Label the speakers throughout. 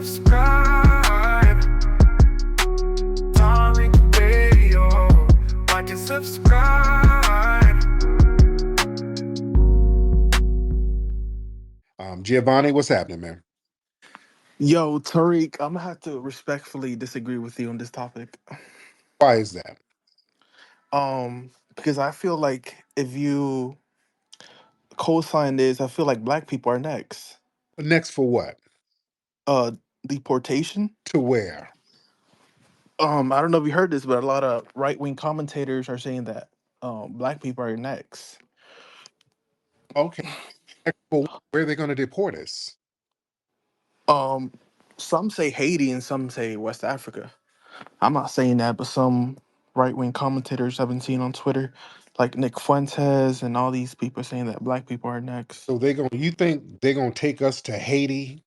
Speaker 1: subscribe. Tariq Radio. Like and subscribe.
Speaker 2: Giovanni, what's happening, man?
Speaker 3: Yo, Tariq, I'm gonna have to respectfully disagree with you on this topic.
Speaker 2: Why is that?
Speaker 3: Because I feel like if you co-sign this, I feel like black people are next.
Speaker 2: Next for what?
Speaker 3: Uh, Deportation.
Speaker 2: To where?
Speaker 3: I don't know if you heard this, but a lot of right-wing commentators are saying that black people are next.
Speaker 2: Okay. Next for where are they going to deport us?
Speaker 3: Um, some say Haiti and some say West Africa. I'm not saying that, but some right-wing commentators I've been seeing on Twitter, like Nick Fuentes and all these people saying that black people are next.
Speaker 2: So you think they're going to take us to Haiti?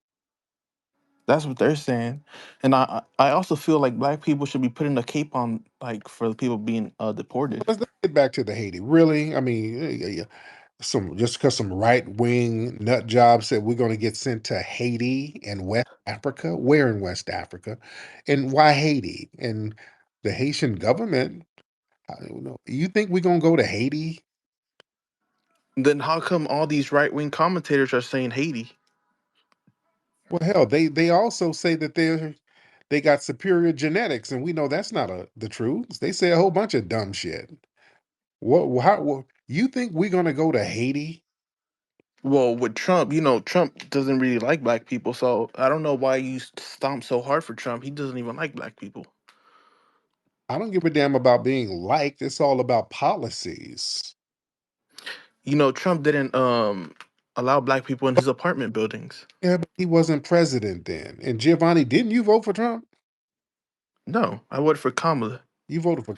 Speaker 3: That's what they're saying, and I also feel like black people should be putting a cape on, like for the people being deported.
Speaker 2: Let's get back to the Haiti. Really? I mean, just because some right wing nut job said we're going to get sent to Haiti and West Africa. Where in West Africa? And why Haiti? And the Haitian government, I don't know. You think we're going to go to Haiti?
Speaker 3: Then how come all these right-wing commentators are saying Haiti?
Speaker 2: Well, hell, they also say that they got superior genetics, and we know that's not the truth. They say a whole bunch of dumb shit. You think we're gonna go to Haiti?
Speaker 3: Well, with Trump, Trump doesn't really like black people, so I don't know why you stomp so hard for Trump. He doesn't even like black people.
Speaker 2: I don't give a damn about being liked. It's all about policies.
Speaker 3: Trump didn't allow black people in his apartment buildings.
Speaker 2: Yeah, but he wasn't president then. And Giovanni, didn't you vote for Trump?
Speaker 3: No, I voted for Kamala.
Speaker 2: You voted for.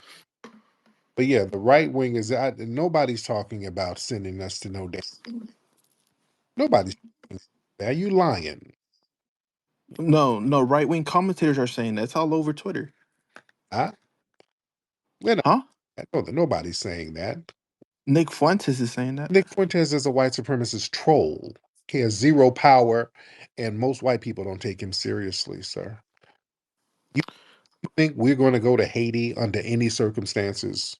Speaker 2: But yeah, the right wing is. Nobody's talking about sending us to no damn. Nobody's. Are you lying?
Speaker 3: No, no, right-wing commentators are saying that's all over Twitter.
Speaker 2: Huh? We're not,
Speaker 3: Huh?
Speaker 2: no, nobody's saying that.
Speaker 3: Nick Fuentes is saying that.
Speaker 2: Nick Fuentes is a white supremacist troll. He has zero power, and most white people don't take him seriously, sir. You think we're going to go to Haiti under any circumstances?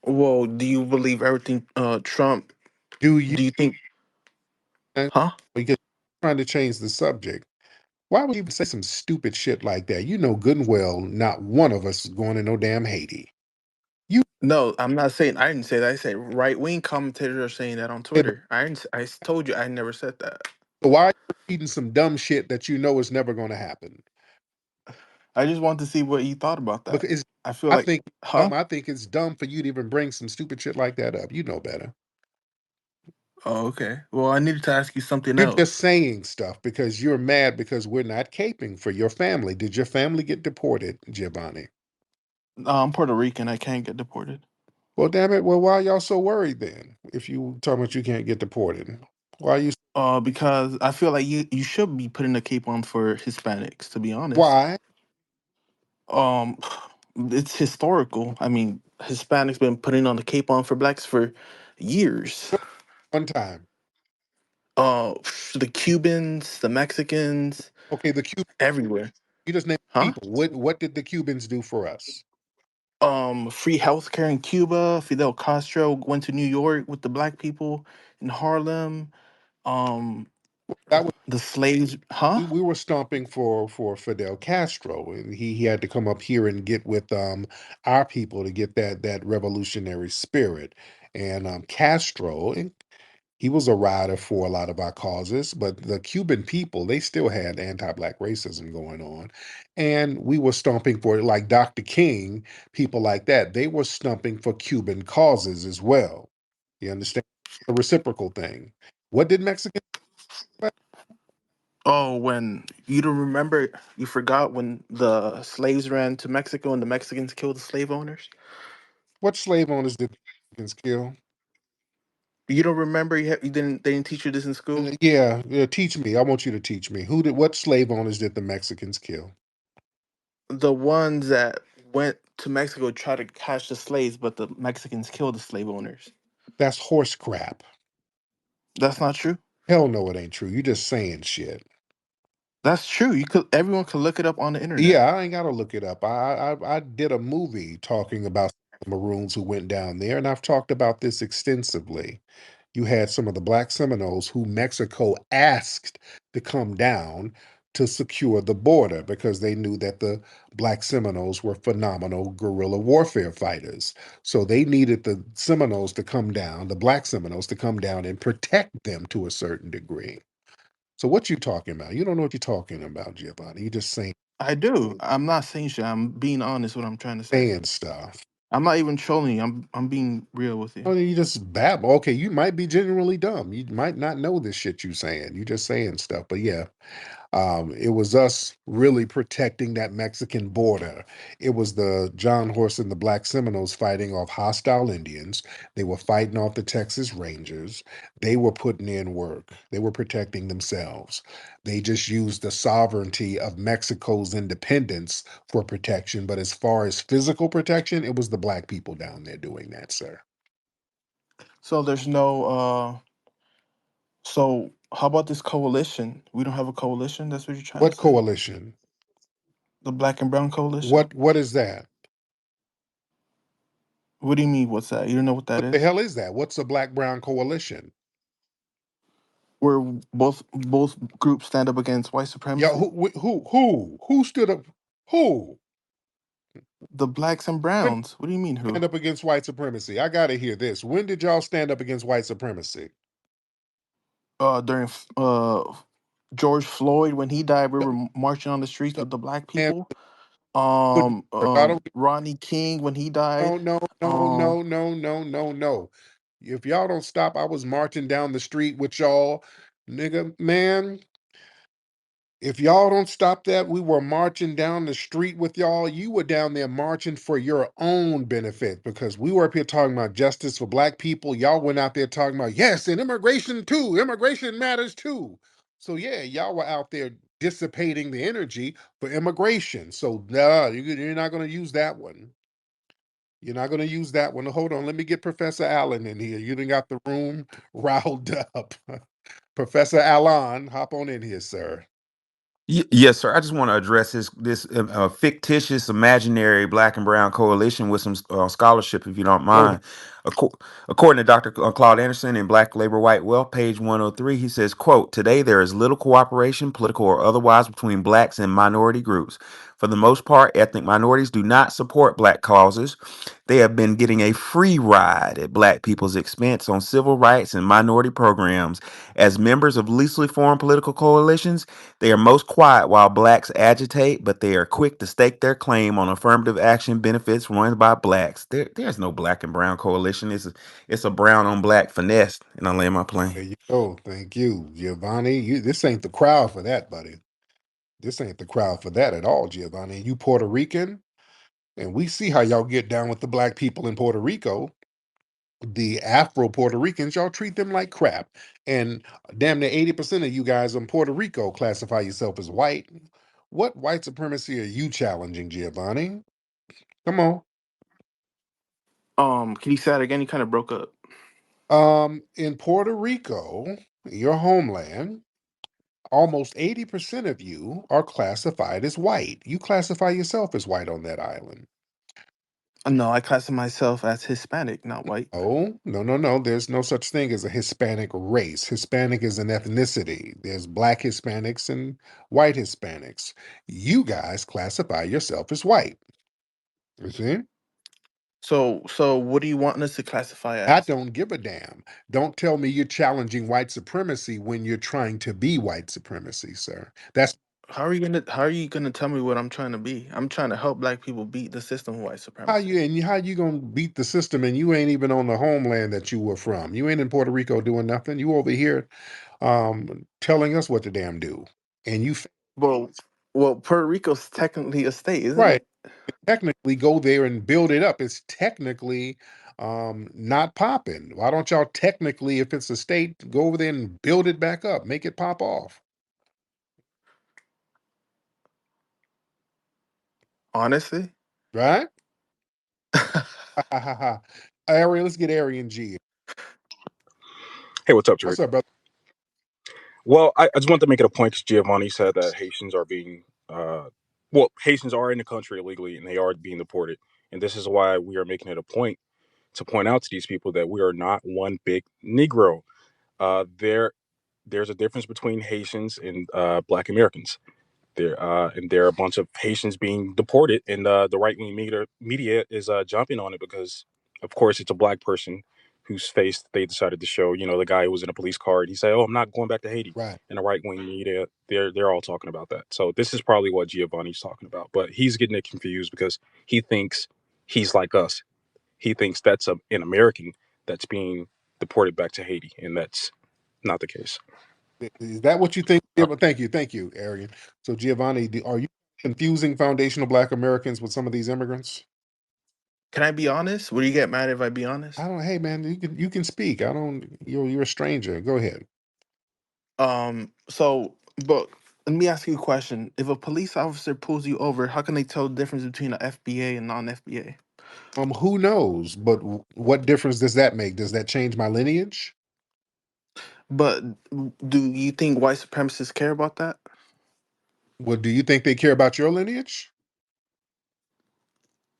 Speaker 3: Well, do you believe everything Trump?
Speaker 2: Do you?
Speaker 3: Do you think? Huh?
Speaker 2: Because you're trying to change the subject. Why would you even say some stupid shit like that? You know good and well not one of us is going to no damn Haiti. You
Speaker 3: No, I'm not saying. I didn't say that. I said right-wing commentators are saying that on Twitter. I didn't. Told you I never said that.
Speaker 2: so why are you reading some dumb shit that you know is never going to happen?
Speaker 3: I just want to see what you thought about that.
Speaker 2: Because
Speaker 3: I feel
Speaker 2: I
Speaker 3: like,
Speaker 2: think
Speaker 3: huh?
Speaker 2: I think it's dumb for you to even bring some stupid shit like that up. You know better.
Speaker 3: Oh, okay. Well, I needed to ask you something
Speaker 2: You're just
Speaker 3: else.
Speaker 2: saying stuff because you're mad because we're not caping for your family. Did your family get deported, Giovanni?
Speaker 3: I'm Puerto Rican. I can't get deported.
Speaker 2: Well, damn it. Well, why are y'all so worried then? If you talking about you can't get deported, why are you?
Speaker 3: Because I feel like you should be putting a cape on for Hispanics. To be honest,
Speaker 2: Why?
Speaker 3: um, it's historical. I mean, Hispanics been putting on the cape on for blacks for years.
Speaker 2: One time.
Speaker 3: Uh, the Cubans, the Mexicans,
Speaker 2: Okay, the Cubans.
Speaker 3: everywhere.
Speaker 2: You just named
Speaker 3: Huh?
Speaker 2: people. What did the Cubans do for us?
Speaker 3: Free healthcare in Cuba. Fidel Castro went to New York with the black people in Harlem. Um,
Speaker 2: That was
Speaker 3: the slaves, huh?
Speaker 2: we were stomping for Fidel Castro, and he had to come up here and get with our people to get that revolutionary spirit. And Castro, he was a rider for a lot of our causes, but the Cuban people, they still had anti-black racism going on. And we were stomping for like Dr. King, people like that. They were stumping for Cuban causes as well. You understand? The reciprocal thing. What did Mexicans?
Speaker 3: Oh, when you don't remember, you forgot when the slaves ran to Mexico and the Mexicans killed the slave owners.
Speaker 2: What slave owners did Mexicans kill?
Speaker 3: You don't remember? You didn't. They didn't teach you this in school.
Speaker 2: Yeah, yeah, teach me. I want you to teach me. What slave owners did the Mexicans kill?
Speaker 3: The ones that went to Mexico to try to catch the slaves, but the Mexicans killed the slave owners.
Speaker 2: That's horse crap.
Speaker 3: That's not true.
Speaker 2: Hell no, it ain't true. You just saying shit.
Speaker 3: That's true. You could everyone could look it up on the internet.
Speaker 2: Yeah, I ain't gotta look it up. I did a movie talking about the Maroons who went down there, and I've talked about this extensively. You had some of the black Seminoles who Mexico asked to come down to secure the border because they knew that the black Seminoles were phenomenal guerrilla warfare fighters. So they needed the Seminoles to come down, the black Seminoles to come down and protect them to a certain degree. So what you talking about? You don't know what you're talking about, Giovanni. You just
Speaker 3: I do. I'm not saying shit. I'm being honest. What I'm trying to say.
Speaker 2: saying stuff.
Speaker 3: I'm not even trolling you. I'm being real with you.
Speaker 2: Oh, you just babble. Okay, you might be genuinely dumb. You might not know this shit you saying. You just saying stuff. But yeah, it was us really protecting that Mexican border. It was the John Horse and the Black Seminoles fighting off hostile Indians. They were fighting off the Texas Rangers. They were putting in work. They were protecting themselves. They just used the sovereignty of Mexico's independence for protection. But as far as physical protection, it was the black people down there doing that, sir.
Speaker 3: So there's no. So how about this coalition? We don't have a coalition. That's what you're trying to
Speaker 2: What
Speaker 3: say.
Speaker 2: coalition?
Speaker 3: The Black and Brown Coalition.
Speaker 2: What is that?
Speaker 3: What do you mean? What's that? You don't know what that
Speaker 2: What the
Speaker 3: is?
Speaker 2: hell is that? What's a black brown coalition?
Speaker 3: Where both groups stand up against white
Speaker 2: Yeah,
Speaker 3: supremacy.
Speaker 2: who stood up? Who
Speaker 3: The blacks and
Speaker 2: when
Speaker 3: browns. What do you mean
Speaker 2: stand
Speaker 3: who?
Speaker 2: up against white supremacy? I gotta hear this. When did y'all stand up against white supremacy?
Speaker 3: During George Floyd when he died, we
Speaker 2: No,
Speaker 3: were marching on the streets
Speaker 2: no,
Speaker 3: with the black
Speaker 2: man,
Speaker 3: people.
Speaker 2: good Lord, I don't.
Speaker 3: Ronnie King when he
Speaker 2: No,
Speaker 3: died.
Speaker 2: no, no,
Speaker 3: Um,
Speaker 2: no, no, no, no, no. If y'all don't stop, I was marching down the street with y'all, nigga, man. If y'all don't stop that, we were marching down the street with y'all. You were down there marching for your own benefit because we were up here talking about justice for black people. Y'all went out there talking about, yes, and immigration too. Immigration matters too. So, yeah, y'all were out there dissipating the energy for immigration. So, nah, you're not going to use that one. You're not going to use that one. Hold on. Let me get Professor Allen in here. You done got the room riled up. Professor Allen, hop on in here, sir.
Speaker 4: Yes, sir. I just want to address this fictitious, imaginary Black and Brown coalition with some scholarship, if you don't
Speaker 2: Go ahead.
Speaker 4: mind. According to Dr. Claude Anderson in Black Labor, White Wealth, page 103, he says, "Quote: Today there is little cooperation, political or otherwise, between blacks and minority groups. For the most part, ethnic minorities do not support black causes. They have been getting a free ride at black people's expense on civil rights and minority programs. As members of loosely formed political coalitions, they are most quiet while blacks agitate, but they are quick to stake their claim on affirmative action benefits run by blacks. There's no black and brown coalition. It's a brown on black finesse, and I land my plane."
Speaker 2: There you go. Thank you, Giovanni. This ain't the crowd for that, buddy. This ain't the crowd for that at all, Giovanni. You Puerto Rican, and we see how y'all get down with the black people in Puerto Rico. The Afro Puerto Ricans, y'all treat them like crap. And damn near 80% of you guys in Puerto Rico classify yourself as white. What white supremacy are you challenging, Giovanni? Come on.
Speaker 3: can you say that again? He kind of broke up.
Speaker 2: In Puerto Rico, your homeland, almost 80% of you are classified as white. You classify yourself as white on that island.
Speaker 3: No, I classify myself as Hispanic, not white.
Speaker 2: Oh, no, no, no. There's no such thing as a Hispanic race. Hispanic is an ethnicity. There's black Hispanics and white Hispanics. You guys classify yourself as white. You see?
Speaker 3: So what do you want us to classify
Speaker 2: I
Speaker 3: as?
Speaker 2: don't give a damn. Don't tell me you're challenging white supremacy when you're trying to be white supremacy, sir. That's
Speaker 3: How are you gonna tell me what I'm trying to be? I'm trying to help black people beat the system of white supremacy.
Speaker 2: how you gonna beat the system and you ain't even on the homeland that you were from. You ain't in Puerto Rico doing nothing. You over here telling us what to damn do. And you
Speaker 3: Well, Puerto Rico's technically a state, isn't
Speaker 2: right
Speaker 3: it?
Speaker 2: technically go there and build it up. It's technically not popping. Why don't y'all technically, if it's a state, go over there and build it back up, make it pop off,
Speaker 3: Honestly.
Speaker 2: right? Ha ha ha. Arian, let's get Arian G.
Speaker 5: Hey, what's up, Tariq?
Speaker 2: What's up, brother?
Speaker 5: Well, I just want to make it a point because Giovanni said that Haitians are being, well, Haitians are in the country illegally and they are being deported. And this is why we are making it a point to point out to these people that we are not one big Negro. There's a difference between Haitians and Black Americans. There are a bunch of Haitians being deported, and the right wing media is jumping on it because, of course, it's a black person whose face they decided to show. You know, the guy who was in a police car, and he said, "Oh, I'm not going back to Haiti."
Speaker 2: Right.
Speaker 5: And the right wing media, they're all talking about that. So this is probably what Giovanni's talking about, but he's getting it confused because he thinks he's like us. He thinks that's an American that's being deported back to Haiti, and that's not the case.
Speaker 2: Is that what you think?
Speaker 5: Uh,
Speaker 2: Thank you, Arian. So Giovanni, are you confusing foundational Black Americans with some of these immigrants?
Speaker 3: Can I be honest? Would you get mad if I be honest?
Speaker 2: I don't. Hey, man, you can speak. I don't. You're a stranger. Go ahead.
Speaker 3: So, but let me ask you a question. If a police officer pulls you over, how can they tell the difference between an FBA and non-FBA?
Speaker 2: Who knows? But what difference does that make? Does that change my lineage?
Speaker 3: But do you think white supremacists care about that?
Speaker 2: Well, do you think they care about your lineage?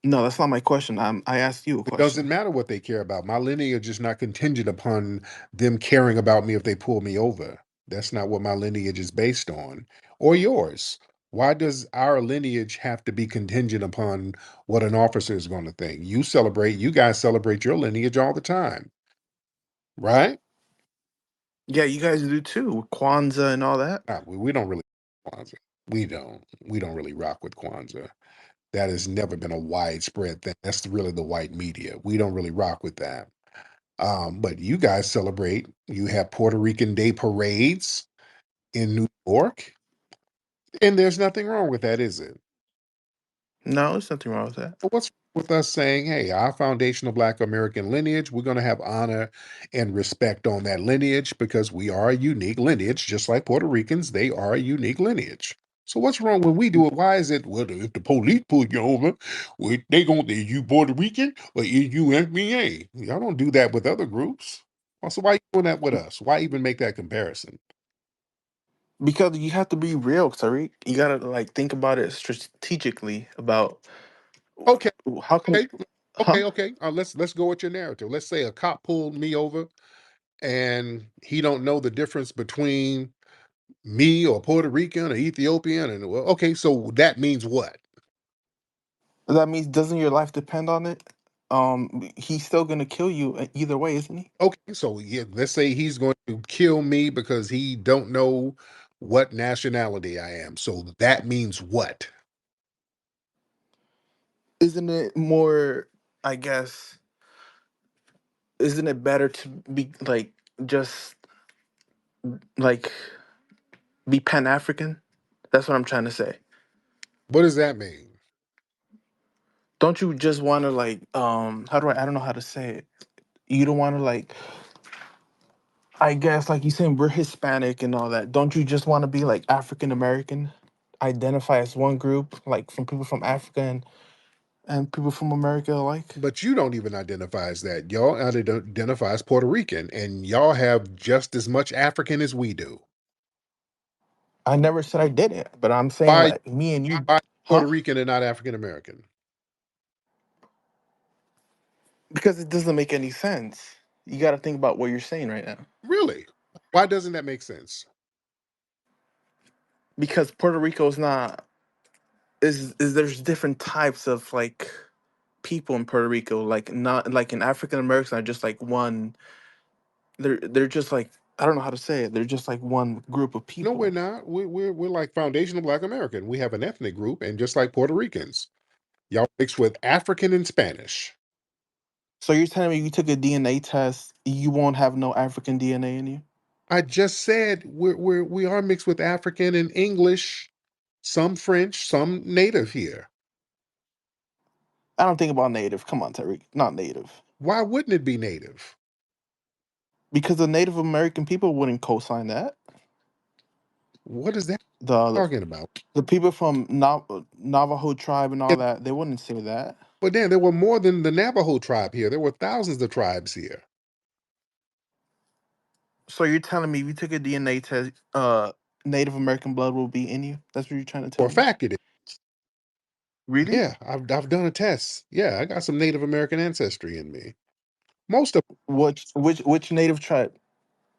Speaker 3: No, that's not my question. I asked you a
Speaker 2: It doesn't
Speaker 3: question.
Speaker 2: matter what they care about. My lineage is not contingent upon them caring about me if they pull me over. That's not what my lineage is based on, or yours. Why does our lineage have to be contingent upon what an officer is going to think? You guys celebrate your lineage all the time, right?
Speaker 3: Yeah, you guys do too. Kwanzaa and all that.
Speaker 2: We don't really Kwanzaa. We don't really rock with Kwanzaa. That has never been a widespread thing. That's really the white media. We don't really rock with that. But you guys celebrate. You have Puerto Rican Day parades in New York, and there's nothing wrong with that, is it?
Speaker 3: No, there's nothing wrong with that.
Speaker 2: But what's with us saying, hey, our foundational Black American lineage, we're going to have honor and respect on that lineage because we are a unique lineage, just like Puerto Ricans, they are a unique lineage. So what's wrong when we do it? Why is it, well, if the police pull you over, well, is you Puerto Rican or is you FBA? Y'all don't do that with other groups. Well, so why you doing that with us? Why even make that comparison?
Speaker 3: Because you have to be real, Tariq. You gotta like think about it strategically about
Speaker 2: Okay,
Speaker 3: how can,
Speaker 2: okay,
Speaker 3: huh?
Speaker 2: okay. Let's go with your narrative. Let's say a cop pulled me over and he don't know the difference between me or Puerto Rican or Ethiopian, and well, okay, so that means what?
Speaker 3: That means doesn't your life depend on it? He's still gonna kill you either way, isn't he?
Speaker 2: Okay, so yeah, let's say he's going to kill me because he don't know what nationality I am. So that means what?
Speaker 3: Isn't it more? I guess isn't it better to be like just like be Pan African? That's what I'm trying to say.
Speaker 2: What does that mean?
Speaker 3: Don't you just want to like how do I don't know how to say it. You don't want to like I guess like you saying we're Hispanic and all that. Don't you just want to be like African American? Identify as one group, like from people from Africa and people from America alike?
Speaker 2: But you don't even identify as that. Y'all identify as Puerto Rican, and y'all have just as much African as we do.
Speaker 3: I never said I didn't, but I'm saying
Speaker 2: Why,
Speaker 3: like me and you,
Speaker 2: why
Speaker 3: huh?
Speaker 2: Puerto Rican and not African American?
Speaker 3: Because it doesn't make any sense. You got to think about what you're saying right now.
Speaker 2: Really? Why doesn't that make sense?
Speaker 3: Because Puerto Rico is not is there's different types of like people in Puerto Rico, like not like in African Americans are just like one. They're just like I don't know how to say it. They're just like one group of
Speaker 2: No, we're
Speaker 3: people.
Speaker 2: not. We're like foundational Black American. We have an ethnic group, and just like Puerto Ricans, y'all mix with African and Spanish.
Speaker 3: So you're telling me you took a DNA test, you won't have no African DNA in you?
Speaker 2: I just said we are mixed with African and English, some French, some native here.
Speaker 3: I don't think about native. Come on, Tariq, not native.
Speaker 2: Why wouldn't it be native?
Speaker 3: Because the Native American people wouldn't co-sign that.
Speaker 2: What is that
Speaker 3: The
Speaker 2: talking about?
Speaker 3: the people from Navajo tribe and all that, they wouldn't say that.
Speaker 2: But then there were more than the Navajo tribe here. There were thousands of tribes here.
Speaker 3: So you're telling me if you took a DNA test, Native American blood will be in you? That's what you're trying to
Speaker 2: For
Speaker 3: tell
Speaker 2: a
Speaker 3: me?
Speaker 2: fact, it is.
Speaker 3: Really?
Speaker 2: Yeah, I've done a test. Yeah, I got some Native American ancestry in me. Most of
Speaker 3: Which Native tribe?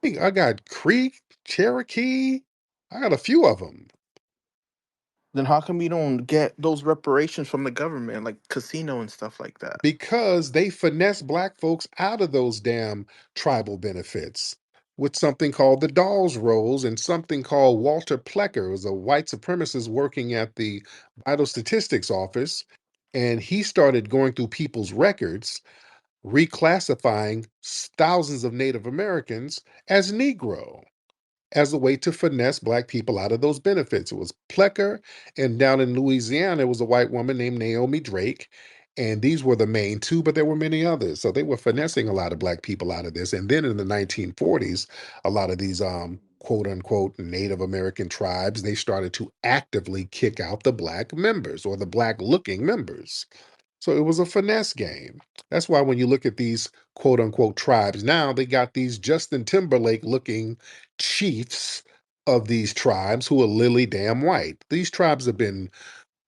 Speaker 2: me, I got Creek, Cherokee. I got a few of them
Speaker 3: Then how come you don't get those reparations from the government, like casino and stuff like that?
Speaker 2: because they finesse black folks out of those damn tribal benefits with something called the Dawes Rolls and something called Walter Plecker, was a white supremacist working at the Vital Statistics Office, and he started going through people's records reclassifying thousands of Native Americans as Negro as a way to finesse black people out of those benefits. It was Plecker, and down in Louisiana, it was a white woman named Naomi Drake. And these were the main two, but there were many others. So they were finessing a lot of black people out of this. And then in the 1940s, a lot of these quote unquote Native American tribes, they started to actively kick out the black members or the black looking members. So it was a finesse game. That's why when you look at these quote unquote tribes now, they got these Justin Timberlake looking chiefs of these tribes who are lily damn white. These tribes have been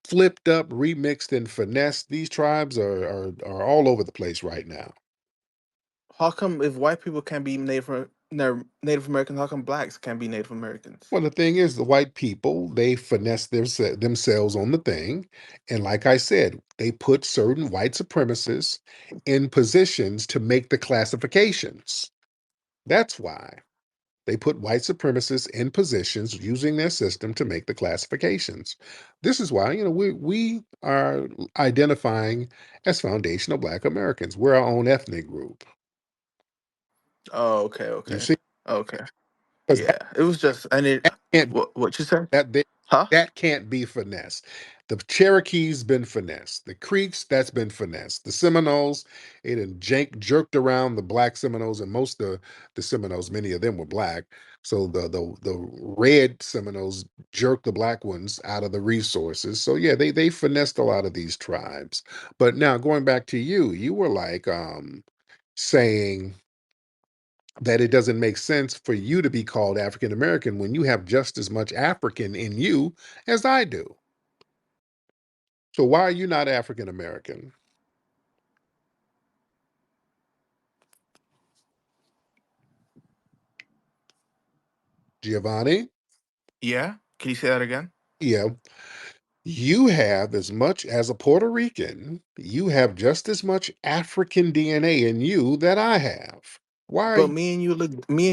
Speaker 2: flipped up, remixed, and finessed. These tribes are all over the place right now.
Speaker 3: How come if white people can't be Native Americans, how come blacks can't be Native Americans?
Speaker 2: Well, the thing is, the white people, they finesse themselves on the thing. And like I said, they put certain white supremacists in positions to make the classifications. That's why. They put white supremacists in positions using their system to make the classifications. This is why, we are identifying as foundational Black Americans. We're our own ethnic group.
Speaker 3: Oh, okay,
Speaker 2: You
Speaker 3: okay,
Speaker 2: see,
Speaker 3: okay.
Speaker 2: because
Speaker 3: Yeah, it was just I need
Speaker 2: that can't
Speaker 3: what you said,
Speaker 2: that they,
Speaker 3: huh?
Speaker 2: that can't be finesse. The Cherokees been finessed. The Creeks, that's been finessed. The Seminoles, it done jerked around the black Seminoles, and most of the Seminoles, many of them were black. So the red Seminoles jerked the black ones out of the resources. So yeah, they finessed a lot of these tribes. But now going back to you, you were like saying that it doesn't make sense for you to be called African American when you have just as much African in you as I do. So why are you not African American? Giovanni?
Speaker 3: Yeah, can you say that again?
Speaker 2: Yeah. You have as much as a Puerto Rican, you have just as much African DNA in you that I have. Why are
Speaker 3: But
Speaker 2: you?
Speaker 3: me and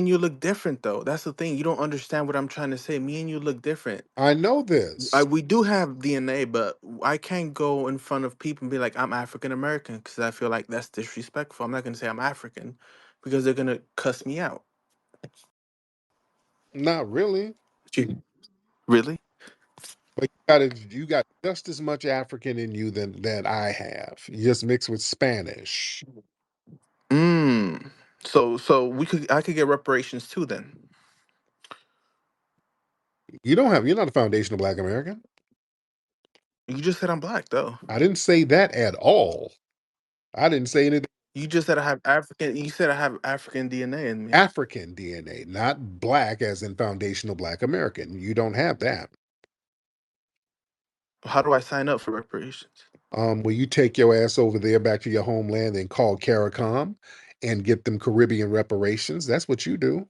Speaker 3: you look different though. That's the thing. You don't understand what I'm trying to say. Me and you look different.
Speaker 2: I know this.
Speaker 3: We do have DNA, but I can't go in front of people and be like I'm African American because I feel like that's disrespectful. I'm not gonna say I'm African because they're gonna cuss me out.
Speaker 2: Not really.
Speaker 3: Really?
Speaker 2: But you got just as much African in you than that I have. You just mixed with Spanish.
Speaker 3: Mm. So I could get reparations too then.
Speaker 2: You're not a foundational Black American.
Speaker 3: You just said I'm black though.
Speaker 2: I didn't say that at all. I didn't say anything.
Speaker 3: You just said I have African. You said I have African DNA in me.
Speaker 2: African DNA, not black as in foundational Black American. You don't have that.
Speaker 3: How do I sign up for reparations?
Speaker 2: Will you take your ass over there back to your homeland and call CARICOM and get them Caribbean reparations? That's what you do.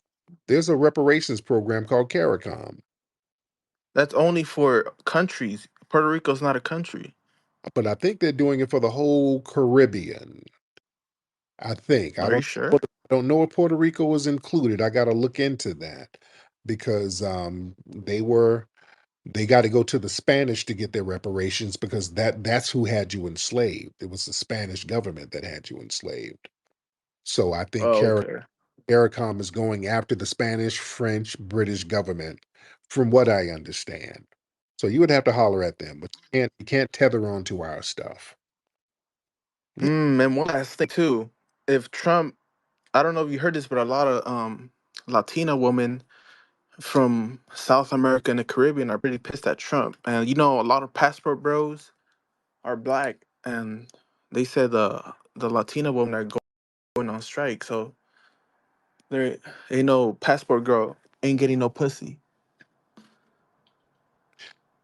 Speaker 2: There's a reparations program called CARICOM,
Speaker 3: That's only for countries. Puerto Rico's not a country.
Speaker 2: but I think they're doing it for the whole Caribbean. I think.
Speaker 3: Are you sure?
Speaker 2: I don't know if Puerto Rico was included. I got to look into that because they got to go to the Spanish to get their reparations because that's who had you enslaved. It was the Spanish government that had you enslaved. So I think
Speaker 3: Oh, okay.
Speaker 2: CARICOM is going after the Spanish, French, British government, from what I understand. So you would have to holler at them, but you can't tether on to our stuff. Yeah,
Speaker 3: And one last thing too. If Trump, I don't know if you heard this, but a lot of Latina women from South America and the Caribbean are pretty pissed at Trump. And a lot of passport bros are black, and they said the Latina women are going on strike. So There ain't no passport girl ain't getting no pussy.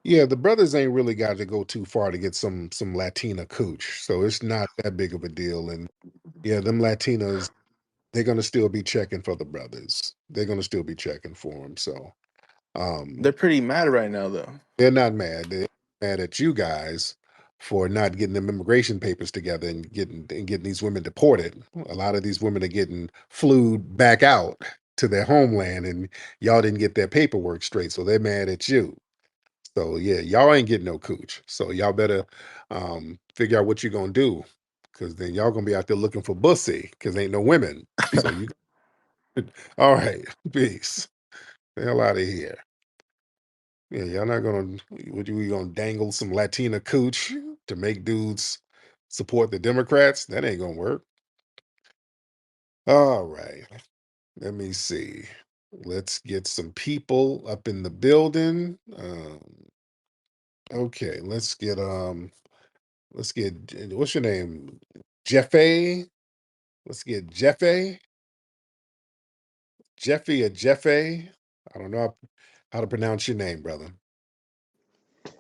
Speaker 2: Yeah, the brothers ain't really got to go too far to get some Latina cooch, so it's not that big of a deal. And yeah, them Latinas, they're gonna still be checking for the brothers. They're gonna still be checking for them. So um,
Speaker 3: They're pretty mad right now though.
Speaker 2: they're not mad. They're mad at you guys for not getting them immigration papers together and getting these women deported. A lot of these women are getting flued back out to their homeland, and y'all didn't get their paperwork straight, so they're mad at you. So yeah, y'all ain't getting no cooch. So y'all better figure out what you're gonna do, because then y'all gonna be out there looking for bussy because ain't no women. So you all right, peace. The hell out of here. Yeah, y'all not gonna what you we gonna dangle some Latina cooch to make dudes support the Democrats? That ain't gonna work. All right. Let me see. Let's get some people up in the building. Okay, let's get what's your name? Jeffe? Let's get Jeffe. Jeffy or Jeffe. I don't know how to pronounce your name, brother.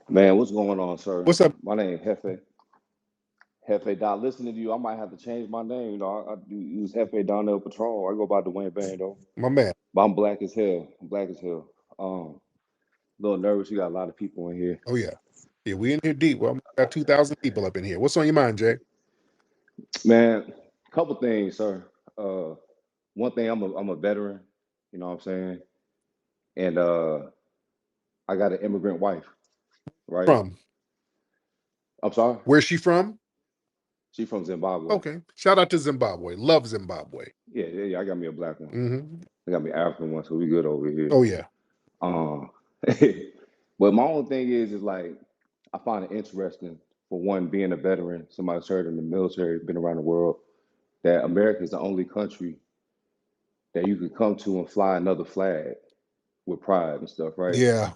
Speaker 6: Man, what's going on, sir?
Speaker 2: What's up,
Speaker 6: My name Hefe. Hefe Dot. Listening to you, I might have to change my name. I do use Hefe Donnell Patrol. I go by Dwayne Bang though.
Speaker 2: my man?
Speaker 6: But I'm black as hell. I'm black as hell. Um, a little nervous. You got a lot of people in here.
Speaker 2: Oh yeah. Yeah, we in here deep. Well, we got 2,000 people up in here. What's on your mind, Jay?
Speaker 6: Man, couple things, sir. Uh, one thing, I'm a veteran. You know what I'm saying? And I got an immigrant wife, right?
Speaker 2: From?
Speaker 6: I'm sorry.
Speaker 2: Where's she from?
Speaker 6: She from Zimbabwe.
Speaker 2: Okay. Shout out to Zimbabwe. Love Zimbabwe.
Speaker 6: Yeah, yeah, yeah. I got me a black one.
Speaker 2: Hmm.
Speaker 6: I got me an African one, so we good over here.
Speaker 2: Oh yeah.
Speaker 6: Um, but my only thing is like I find it interesting for one being a veteran, somebody served in the military, been around the world, that America is the only country that you can come to and fly another flag with pride and stuff, right?
Speaker 2: Yeah.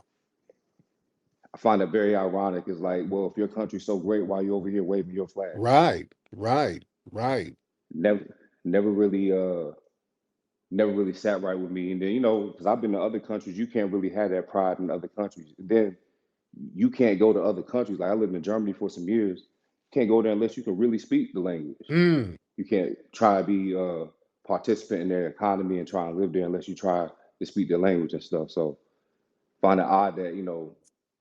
Speaker 6: I find it very ironic. It's like, well, if your country's so great, why are you over here waving your flag?
Speaker 2: Right. Right. Right.
Speaker 6: Never, never really, never really sat right with me. And then, because I've been to other countries, you can't really have that pride in other countries. Then you can't go to other countries. Like I lived in Germany for some years. You can't go there unless you can really speak the language.
Speaker 2: Mm.
Speaker 6: You can't try to be a participant in their economy and try and live there unless you try to speak their language and stuff. So find it odd that,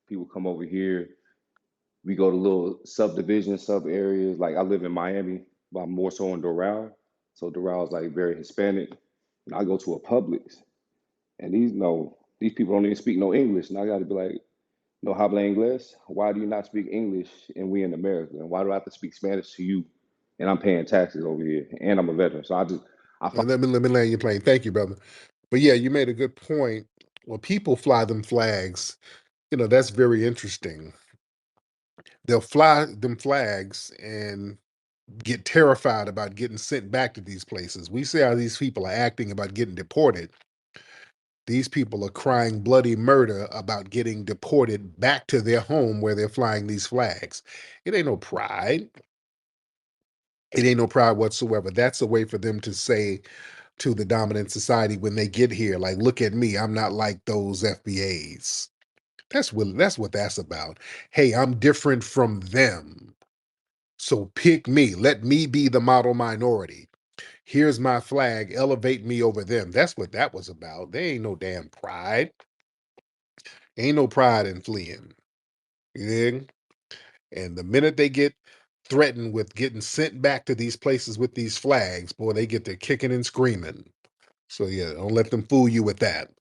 Speaker 6: people come over here. We go to little subdivisions, sub areas. Like I live in Miami, but I'm more so in Doral. So Doral is like very Hispanic. And I go to a Publix and these people don't even speak no English. And I gotta be like, no habla inglés. Why do you not speak English and we in America? And why do I have to speak Spanish to you? And I'm paying taxes over here, and I'm a veteran. So I find,
Speaker 2: Let me land your plane. Thank you, brother. But yeah, you made a good point. When people fly them flags, that's very interesting. They'll fly them flags and get terrified about getting sent back to these places. We see how these people are acting about getting deported. These people are crying bloody murder about getting deported back to their home where they're flying these flags. It ain't no pride. It ain't no pride whatsoever. That's a way for them to say to the dominant society when they get here, like, look at me, I'm not like those FBAs. That's what that's about. Hey, I'm different from them. So pick me. Let me be the model minority. Here's my flag. Elevate me over them. That's what that was about. There ain't no damn pride. Ain't no pride in fleeing. You dig? And the minute they get threatened with getting sent back to these places with these flags, boy, they get to kicking and screaming. So yeah, don't let them fool you with that.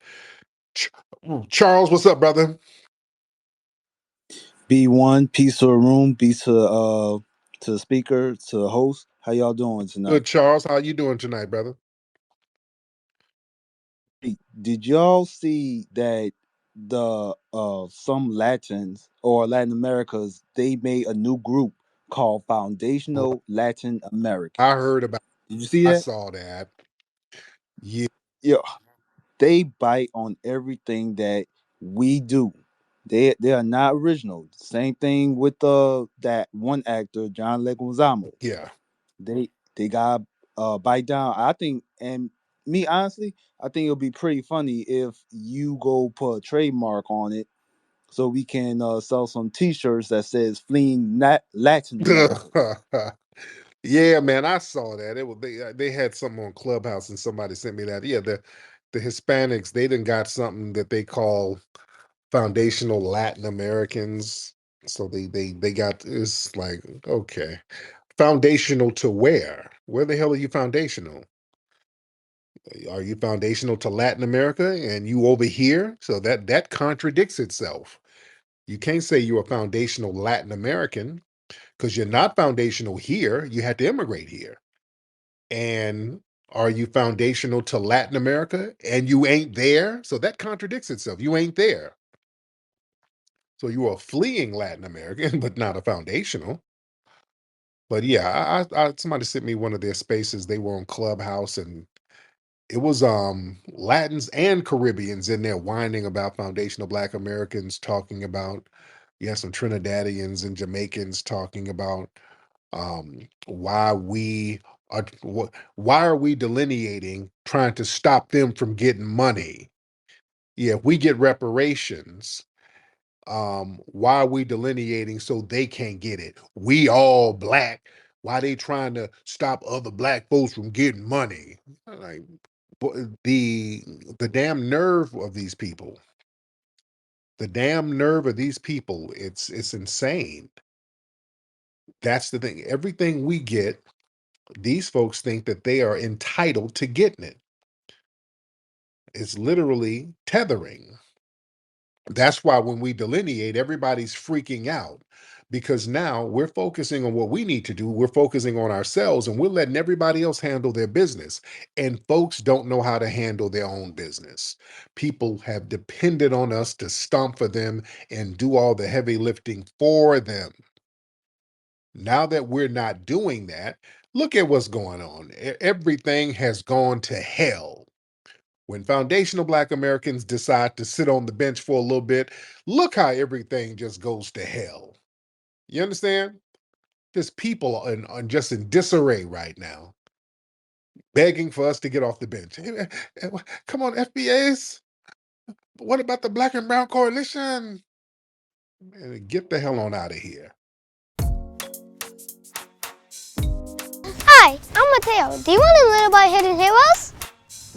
Speaker 2: Charles, what's up, brother?
Speaker 7: B1, peace to the room, peace to the speaker, to the host. How y'all doing tonight?
Speaker 2: Good, Charles. How you doing tonight, brother?
Speaker 7: Did y'all see that the some Latins or Latin Americas they made a new group called Foundational Latin
Speaker 2: I
Speaker 7: Americans?
Speaker 2: heard about.
Speaker 7: Did you see
Speaker 2: I
Speaker 7: that?
Speaker 2: saw that. Yeah,
Speaker 7: Yeah, they bite on everything that we do. They are not original. Same thing with that one actor John Leguizamo.
Speaker 2: yeah.
Speaker 7: They got bite down. I think, and me honestly, I think it'll be pretty funny if you go put a trademark on it, so we can sell some T-shirts that says "Fleeing Latin America."
Speaker 2: Yeah, man, I saw that. It was they had something on Clubhouse and somebody sent me that. Yeah, the Hispanics, they done got something that they call foundational Latin Americans. So they got, it's like, okay. Foundational to where? Where the hell are you foundational? Are you foundational to Latin America and you over here? So that contradicts itself. You can't say you're a foundational Latin American because you're not foundational here. You had to immigrate here. And are you foundational to Latin America and you ain't there? So that contradicts itself. You ain't there. So you are fleeing Latin American, but not a foundational. But yeah, somebody sent me one of their spaces. They were on Clubhouse and it was Latins and Caribbeans in there whining about foundational Black Americans, talking about, you had some Trinidadians and Jamaicans talking about why are we delineating, trying to stop them from getting money? Yeah, if we get reparations, why are we delineating so they can't get it? We all Black. Why they trying to stop other Black folks from getting money? Like, the damn nerve of these people. The damn nerve of these people. It's insane. That's the thing. Everything we get, these folks think that they are entitled to getting it. It's literally tethering. That's why when we delineate, everybody's freaking out because now we're focusing on what we need to do. We're focusing on ourselves and we're letting everybody else handle their business. And folks don't know how to handle their own business. People have depended on us to stomp for them and do all the heavy lifting for them. Now that we're not doing that, look at what's going on. Everything has gone to hell. When foundational Black Americans decide to sit on the bench for a little bit, look how everything just goes to hell. You understand? Just people are just in disarray right now, begging for us to get off the bench. Come on, FBAs. What about the Black and Brown Coalition? Man, get the hell on out of here.
Speaker 8: Hi, I'm Mateo. Do you want to learn about Hidden Heroes?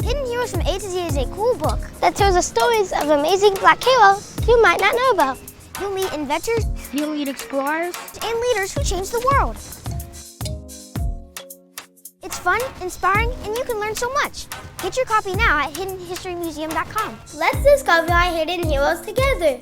Speaker 8: Hidden Heroes from A to Z is a cool book that tells the stories of amazing Black heroes you might not know about. You'll meet inventors, you'll meet explorers, and leaders who changed the world. It's fun, inspiring, and you can learn so much. Get your copy now at hiddenhistorymuseum.com. Let's discover our hidden heroes together.